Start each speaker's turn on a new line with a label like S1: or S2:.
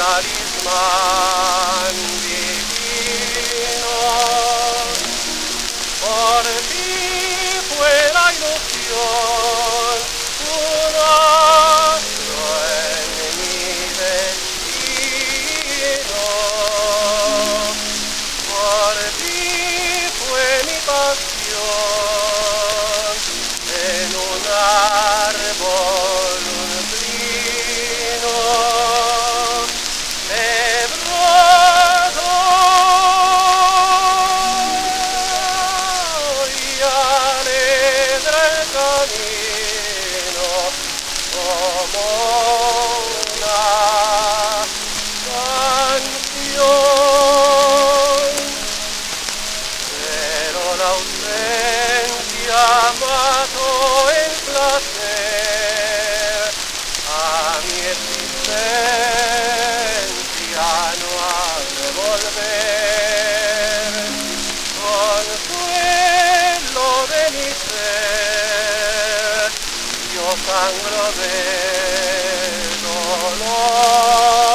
S1: talismán divino. Por ti fue la ilusión, un astro en mi destino. Por ti fue mi pasión, en un árbol un trino me brotó y alegra el camino como una canción. Pero la ausencia mató el placer a mi existencia no ha de volver. Consuelo de mi ser, yo sangro de dolor.